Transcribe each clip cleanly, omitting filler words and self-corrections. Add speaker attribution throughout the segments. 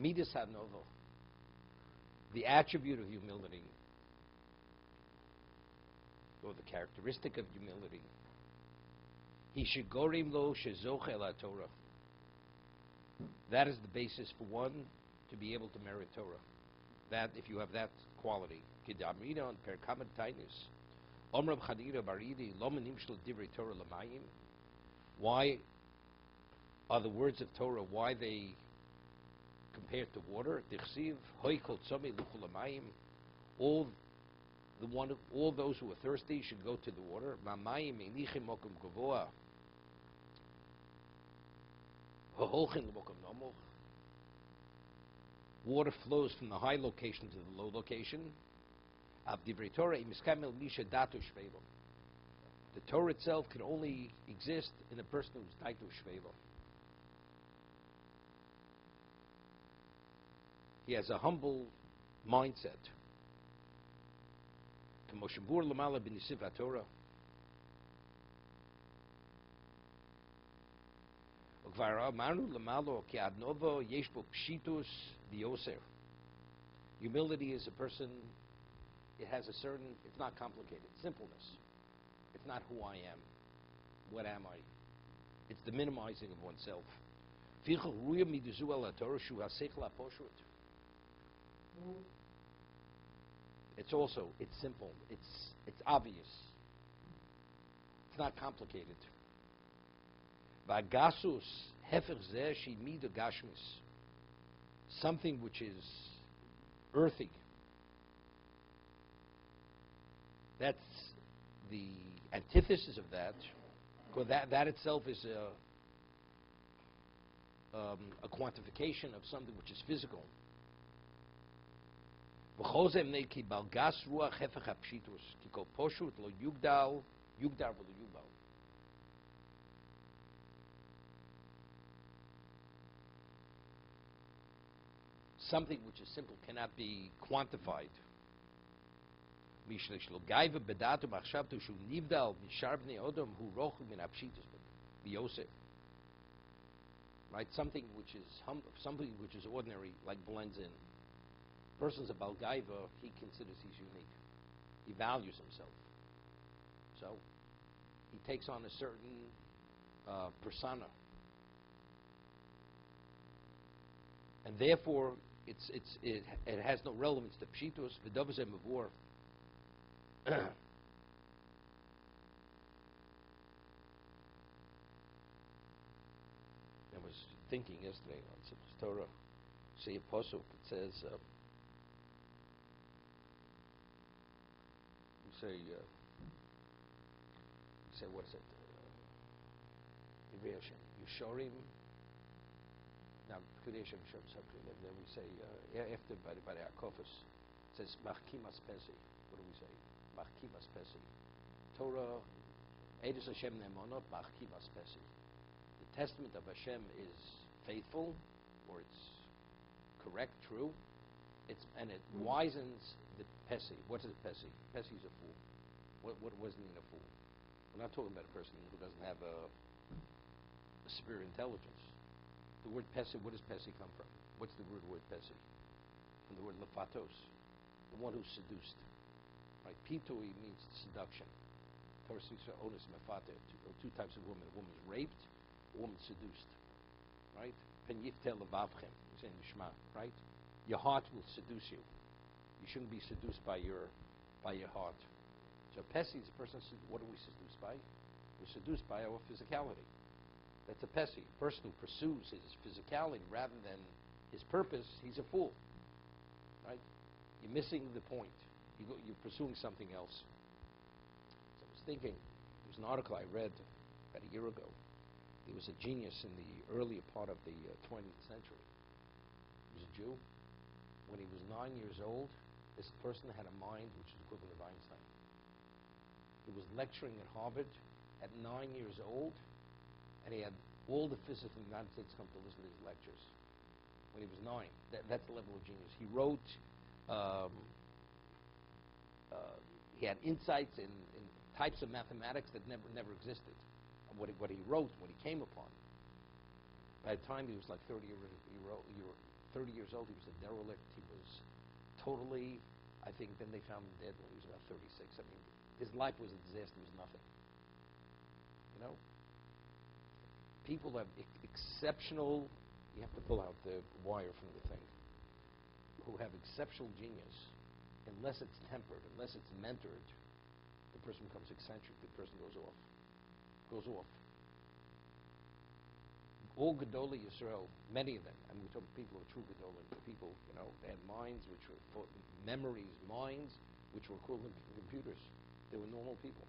Speaker 1: Midas hanovo, the attribute of humility, or the characteristic of humility. He shigorim lo shezoch el Torah. That is the basis for one to be able to merit Torah. That, if you have that quality, kidamrina on per kamen tainis, omrav chadira baridi lo menimshel divrei Torah lamayim. Why are the words of Torah, why they compared to water? Dichsiv hoy kol tzomei luchul lamayim. All those who are thirsty should go to the water. Mamayim einichim mokum gavoa. Hoholchin mokum nomoch. Water flows from the high location to the low location. Av divrei Torah imiskamel misha datu shvelo. The Torah itself can only exist in a person who's datu shvelo. He has a humble mindset. K'moshebur l'mala b'nisiv haTorah. Ukvar amarnu l'malo ki ad novo yesh bo pshitus v'yoser. Humility is a person, it has a certain, it's not complicated, simpleness. It's not who I am. What am I? It's the minimizing of oneself. Fichel ruya miduzu el haTorah shu hasechel haposhut. It's also, it's simple, it's obvious. It's not complicated. Vagasus hefer zeh shi mida gashmis. Something which is earthy. That's the antithesis of that, because that itself is a quantification of something which is physical. Something which is simple cannot be quantified. Right? Something which is something which is ordinary, like blends in. Person's a balgaiva, he considers he's unique. He values himself. So he takes on a certain persona. And therefore, it has no relevance to pshitus, v'davazeh mavur. I was thinking yesterday on Simchas Torah, see a pasuk, it says, you say, what is it? Yushorim. Now, then we say, after by the Akofis, it says, Machkimas Pesi. What do we say? Machkimas Pesi. Torah, Edus Hashem Nemonot, Machkimas Pesi. The testament of Hashem is faithful, or it's correct, true. And it wisens the Pesi. What is a Pesi? Pesi is a fool. What does it mean, a fool? We're not talking about a person who doesn't have a superior intelligence. The word Pesi, what does Pesi come from? What's the root word Pesi? From the word lefatos, the one who's seduced. Right? Pitui means seduction. Torah speaks for onus mefate, two types of women. A woman's raped, a woman's seduced. Right? Pen yiftel levavchem, it's in the Shema, right? Your heart will seduce you. You shouldn't be seduced by your heart. So Pesi is a person, what are we seduced by? We're seduced by our physicality. That's a Pesi. A person who pursues his physicality rather than his purpose, he's a fool. Right? You're missing the point. You're pursuing something else. So I was thinking, there was an article I read about a year ago. There was a genius in the earlier part of the 20th century. He was a Jew. When he was 9 years old, this person had a mind which is equivalent of Einstein. He was lecturing at Harvard at 9 years old, and he had all the physicists in the United States come to listen to his lectures. When he was 9, that's the level of genius. He wrote, he had insights in types of mathematics that never existed. What he wrote, what he came upon. By the time he was like 30 years 30 years old. He was a derelict. He was totally, I think, then they found him dead when he was about 36. I mean, his life was a disaster. It was nothing. You know? People have exceptional, you have to pull out the wire from the thing, who have exceptional genius. Unless it's tempered, unless it's mentored, the person becomes eccentric, the person goes off. All Gedolei Yisrael, many of them, I mean, we talk people who are true Gedolei, people, you know, they had minds which were, memories, minds which were equivalent to computers. They were normal people.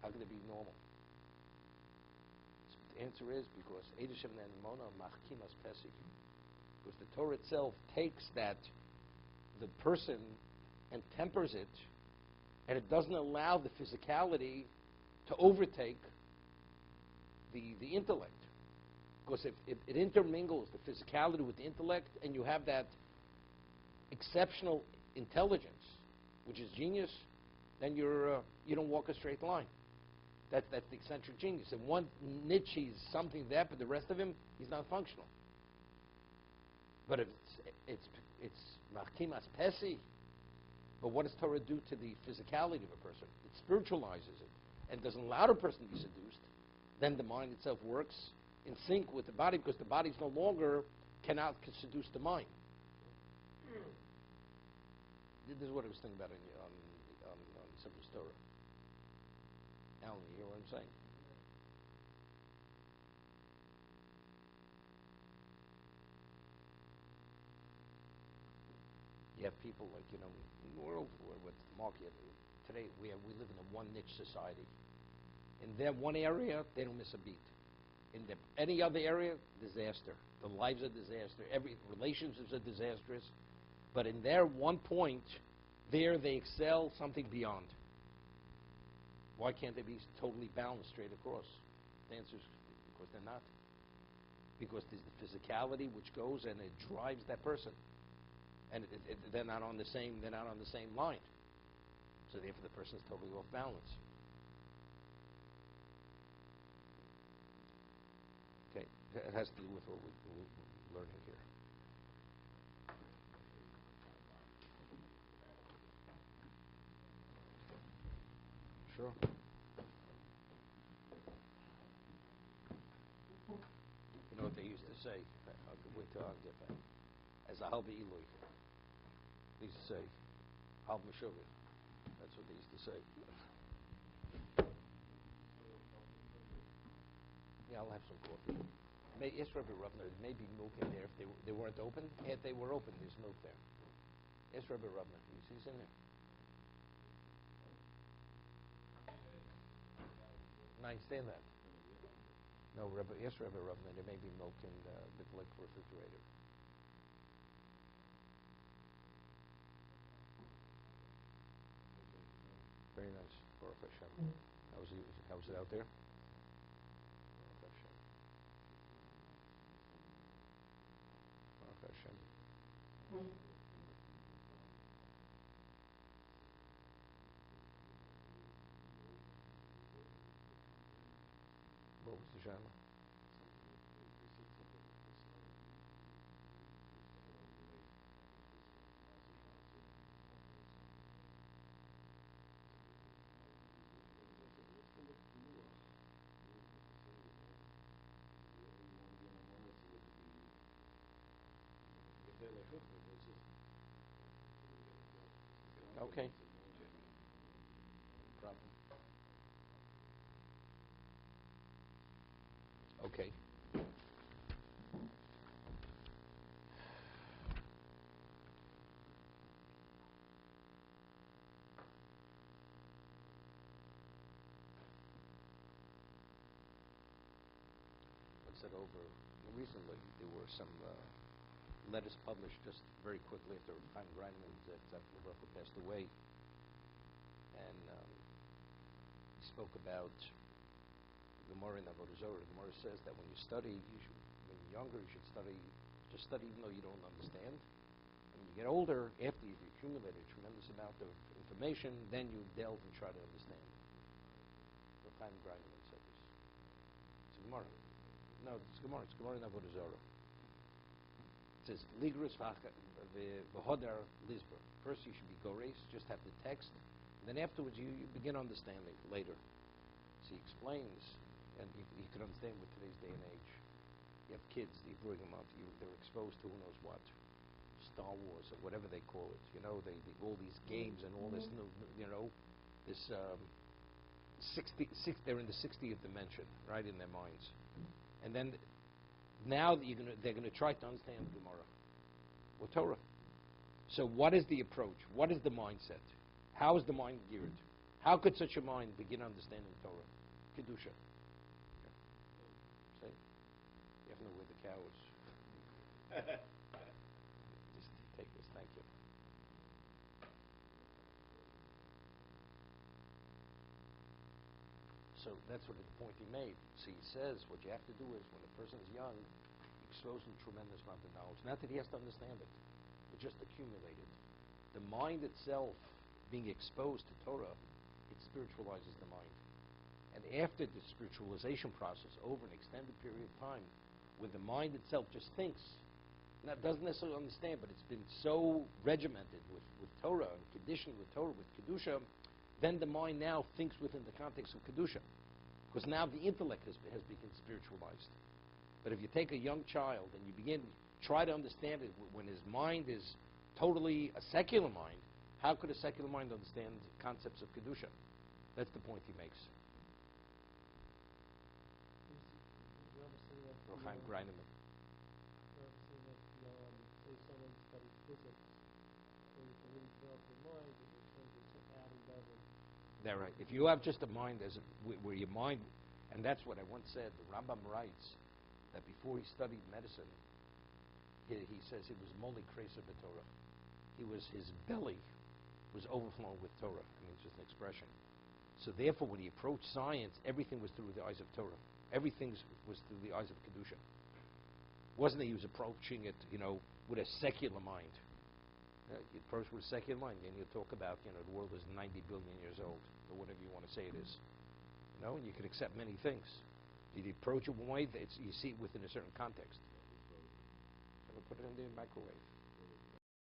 Speaker 1: How can they be normal? So the answer is because Eidushem and Mona Machkimas Pesach. Because the Torah itself takes that, the person, and tempers it, and it doesn't allow the physicality to overtake the intellect. Because if it intermingles the physicality with the intellect, and you have that exceptional intelligence, which is genius, then you don't walk a straight line. That's the eccentric genius. In one niche, he's something there, but the rest of him, he's not functional. But if it's Machkimas Pesi. But what does Torah do to the physicality of a person? It spiritualizes it and doesn't allow the person to be seduced. Then the mind itself works in sync with the body because the body no longer cannot seduce the mind. This is what I was thinking about on Simple Torah. Alan, you hear what I'm saying? You have people like, you know, in the world with the market today, we live in a one niche society. In that one area, they don't miss a beat. In any other area, disaster. The lives are disaster. Every relationships are disastrous. But in their one point, there they excel something beyond. Why can't they be totally balanced straight across? The answer is because they're not. Because there's the physicality which goes and it drives that person. And they're not on the same line. So therefore the person is totally off balance. Okay, it has to do with what we're learning here. Sure. You know what they used to say? As a halba ilui. They used to say, halba sugar. That's what they used to say. Yeah, I'll have some coffee. Yes, Rabbi Ravner, there may be milk in there if they weren't open. If they were open, there's milk there. Yes, Rabbi Ravner, you see it's in there. No, I understand that. No, yes, Rabbi Ravner, there may be milk in the like refrigerator. Very nice. Baruch Hashem. How's it out there? Baruch Hashem. Baruch Hashem. What was the genre? Okay. Problem. Okay. What's that over? Recently, there were some letters published just very quickly after Chaim Greinman passed away, and he spoke about Gemara in Avodah Zarah. The Gemara says that when you study, when you're younger, you should just study even though you don't understand. And when you get older, after you've accumulated a tremendous amount of information, then you delve and try to understand. So Chaim Greinman said this. It's a Gemara. No, it's Gemara. It's Gemara in Avodah Zarah. says, Ligris v'hodar lisber. First you should be gores, just have the text. And then afterwards you begin understanding later. So he explains, and you can understand with today's day and age. You have kids, you bring them up, they're exposed to who knows what. Star Wars or whatever they call it. You know, they all these games and all this, this 60, they're in the 60th dimension, right, in their minds. And then now they're going to try to understand Gemara or Torah. So what is the approach? What is the mindset? How is the mind geared? How could such a mind begin understanding Torah? Kedusha. Okay. See? You have to know where the cow is. Just take this, thank you. So that's what the point he made. See, he says what you have to do is when a person is young, expose him to tremendous amount of knowledge. Not that he has to understand it, but just accumulate it. The mind itself, being exposed to Torah, it spiritualizes the mind. And after the spiritualization process, over an extended period of time, when the mind itself just thinks, doesn't necessarily understand, but it's been so regimented with Torah and conditioned with Torah, with Kedusha, then the mind now thinks within the context of Kedusha. Because now the intellect has become spiritualized. But if you take a young child and you begin to try to understand it when his mind is totally a secular mind, how could a secular mind understand the concepts of Kedusha? That's the point he makes. Chaim Greinemann.
Speaker 2: Say someone studies physics, so you can really develop your mind in terms of to add and doesn't.
Speaker 1: That's right. If you have just a mind where your mind, and that's what I once said, the Rambam writes that before he studied medicine, he says he was moli kresa b'Torah. His belly was overflowing with Torah. I mean, it's just an expression. So therefore, when he approached science, everything was through the eyes of Torah. Everything was through the eyes of Kedusha. Wasn't that he was approaching it, with a secular mind. You approach with a secular mind, and you talk about, the world is 90 billion years old, or whatever you want to say it is. And you can accept many things. If you approach it one way, you see it within a certain context. So put it in the microwave.